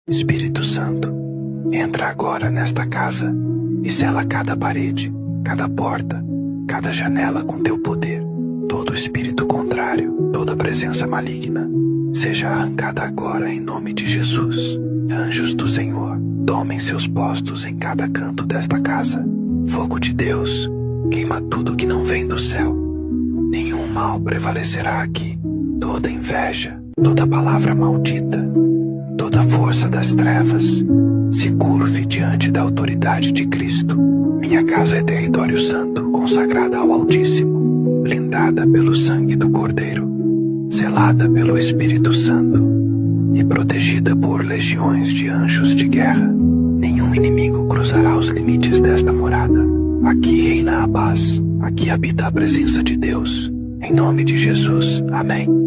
Espírito Santo, entra agora nesta casa e sela cada parede, cada porta, cada janela com teu poder. Todo espírito contrário, toda presença maligna, seja arrancada agora em nome de Jesus. Anjos do Senhor, tomem seus postos em cada canto desta casa. Fogo de Deus, queima tudo que não vem do céu. Nenhum mal prevalecerá aqui. Toda inveja, toda palavra maldita, toda força das trevas, se curve diante da autoridade de Cristo. Minha casa é território santo, consagrada ao Altíssimo, blindada pelo sangue do Cordeiro, selada pelo Espírito Santo e protegida por legiões de anjos de guerra. Nenhum inimigo cruzará os limites desta morada. Aqui reina a paz, aqui habita a presença de Deus. Em nome de Jesus, amém.